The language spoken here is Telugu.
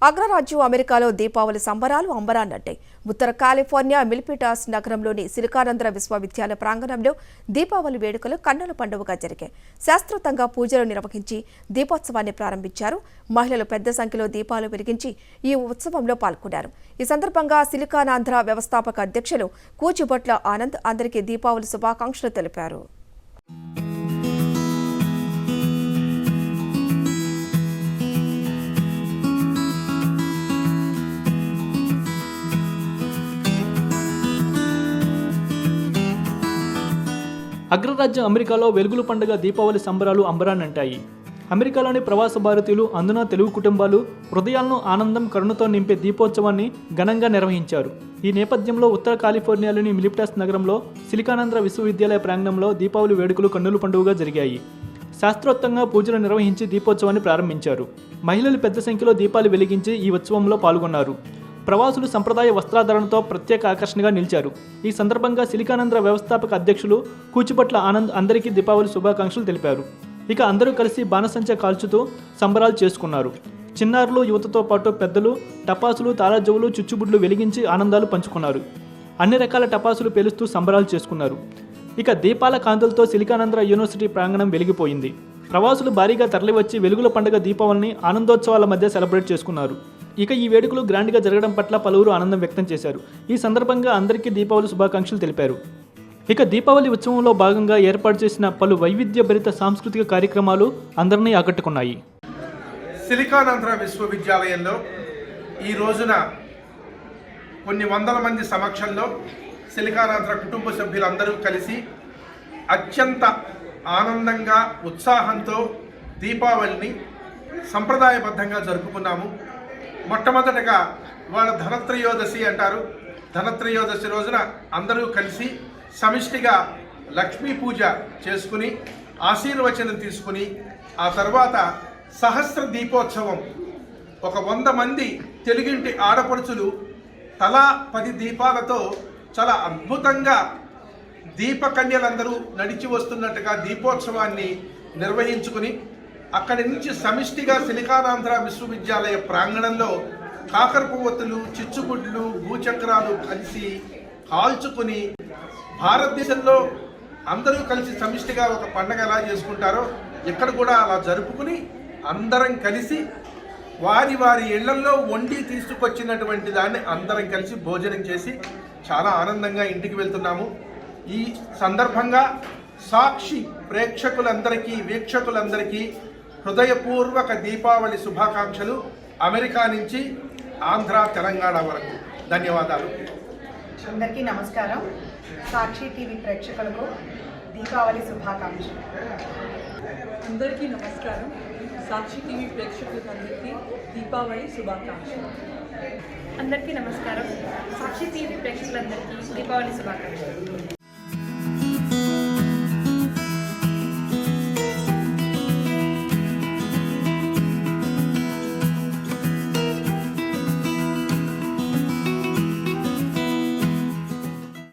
అగ్రరాజ్యం అమెరికాలో దీపావళి సంబరాలు అంబరాన్నంటాయి. ఉత్తర కాలిఫోర్నియా మిల్పిటాస్ నగరంలోని సిలికానంద్ర విశ్వవిద్యాలయ ప్రాంగణంలో దీపావళి వేడుకలు కన్నుల పండుగగా జరిగాయి. శాస్త్రోక్తంగా పూజలు నిర్వహించి దీపోత్సవాన్ని ప్రారంభించారు. మహిళలు పెద్ద సంఖ్యలో దీపాలు వెలిగించి ఈ ఉత్సవంలో పాల్గొన్నారు. ఈ సందర్భంగా సిలికానాంధ్ర వ్యవస్థాపక అధ్యక్షులు కూచిబొట్ల ఆనంద్ అందరికీ దీపావళి శుభాకాంక్షలు తెలిపారు. అగ్రరాజ్యం అమెరికాలో వెలుగుల పండుగ దీపావళి సంబరాలు అంబరాన్నంటాయి. అమెరికాలోని ప్రవాస భారతీయులు, అందున తెలుగు కుటుంబాలు హృదయాలను ఆనందం, కరుణతో నింపే దీపోత్సవాన్ని ఘనంగా నిర్వహించారు. ఈ నేపథ్యంలో ఉత్తర కాలిఫోర్నియాలోని మిల్పిటాస్ నగరంలో సిలికానాంధ్ర విశ్వవిద్యాలయ ప్రాంగణంలో దీపావళి వేడుకలు కన్నుల పండుగగా జరిగాయి. శాస్త్రోక్తంగా పూజలు నిర్వహించి దీపోత్సవాన్ని ప్రారంభించారు. మహిళలు పెద్ద సంఖ్యలో దీపాలు వెలిగించి ఈ ఉత్సవంలో పాల్గొన్నారు. ప్రవాసులు సంప్రదాయ వస్త్రాధరణతో ప్రత్యేక ఆకర్షణగా నిలిచారు. ఈ సందర్భంగా సిలికానాంధ్ర వ్యవస్థాపక అధ్యక్షులు కూచిపట్ల ఆనంద్ అందరికీ దీపావళి శుభాకాంక్షలు తెలిపారు. ఇక అందరూ కలిసి బాణసంచా కాల్చుతూ సంబరాలు చేసుకున్నారు. చిన్నారులు, యువతతో పాటు పెద్దలు టపాసులు, తాళాజవులు, చుచ్చుబుడ్లు వెలిగించి ఆనందాలు పంచుకున్నారు. అన్ని రకాల టపాసులు పేలుస్తూ సంబరాలు చేసుకున్నారు. ఇక దీపాల కాంతులతో సిలికానాంధ్ర యూనివర్సిటీ ప్రాంగణం వెలిగిపోయింది. ప్రవాసులు భారీగా తరలివచ్చి వెలుగుల పండుగ దీపావళిని ఆనందోత్సవాల మధ్య సెలబ్రేట్ చేసుకున్నారు. ఇక ఈ వేడుకలు గ్రాండ్గా జరగడం పట్ల పలువురు ఆనందం వ్యక్తం చేశారు. ఈ సందర్భంగా అందరికీ దీపావళి శుభాకాంక్షలు తెలిపారు. ఇక దీపావళి ఉత్సవంలో భాగంగా ఏర్పాటు చేసిన పలు వైవిధ్యభరిత సాంస్కృతిక కార్యక్రమాలు అందరినీ ఆకట్టుకున్నాయి. సిలికానాంధ్ర విశ్వవిద్యాలయంలో ఈ రోజున కొన్ని వందల మంది సమక్షంలో సిలికానాంధ్ర కుటుంబ సభ్యులందరూ కలిసి అత్యంత ఆనందంగా, ఉత్సాహంతో దీపావళిని సంప్రదాయబద్ధంగా జరుపుకున్నాము. మొట్టమొదటగా వాళ్ళ ధనత్రయోదశి అంటారు. ధనత్రయోదశి రోజున అందరూ కలిసి సమిష్టిగా లక్ష్మీ పూజ చేసుకుని ఆశీర్వచనం తీసుకుని ఆ తర్వాత సహస్ర దీపోత్సవం, ఒక 100 మంది తెలుగింటి ఆడపడుచులు తలా 10 దీపాలతో చాలా అద్భుతంగా దీపకన్యలందరూ నడిచి వస్తున్నట్టుగా దీపోత్సవాన్ని నిర్వహించుకుని అక్కడి నుంచి సమిష్టిగా సిలికానాంధ్ర విశ్వవిద్యాలయ ప్రాంగణంలో కాకరపువ్వొత్తులు, చిచ్చుబుడ్లు, భూచక్రాలు కలిసి కాల్చుకుని భారతదేశంలో అందరూ కలిసి సమిష్టిగా ఒక పండగ ఎలా చేసుకుంటారో ఇక్కడ కూడా అలా జరుపుకుని అందరం కలిసి వారి వారి ఇళ్లల్లో వండి తీసుకొచ్చినటువంటి దాన్ని అందరం కలిసి భోజనం చేసి చాలా ఆనందంగా ఇంటికి వెళ్తున్నాము. ఈ సందర్భంగా సాక్షి ప్రేక్షకులందరికీ, వీక్షకులందరికీ హృదయపూర్వక దీపావళి శుభాకాంక్షలు. అమెరికా నుంచి ఆంధ్ర, తెలంగాణ వరకు. ధన్యవాదాలు. అందరికీ నమస్కారం. సాక్షి టీవీ ప్రేక్షకులకు దీపావళి శుభాకాంక్షలు. అందరికీ నమస్కారం. సాక్షి టీవీ ప్రేక్షకులందరికీ దీపావళి శుభాకాంక్షలు. అందరికీ నమస్కారం. సాక్షి టీవీ ప్రేక్షకులందరికీ దీపావళి శుభాకాంక్షలు.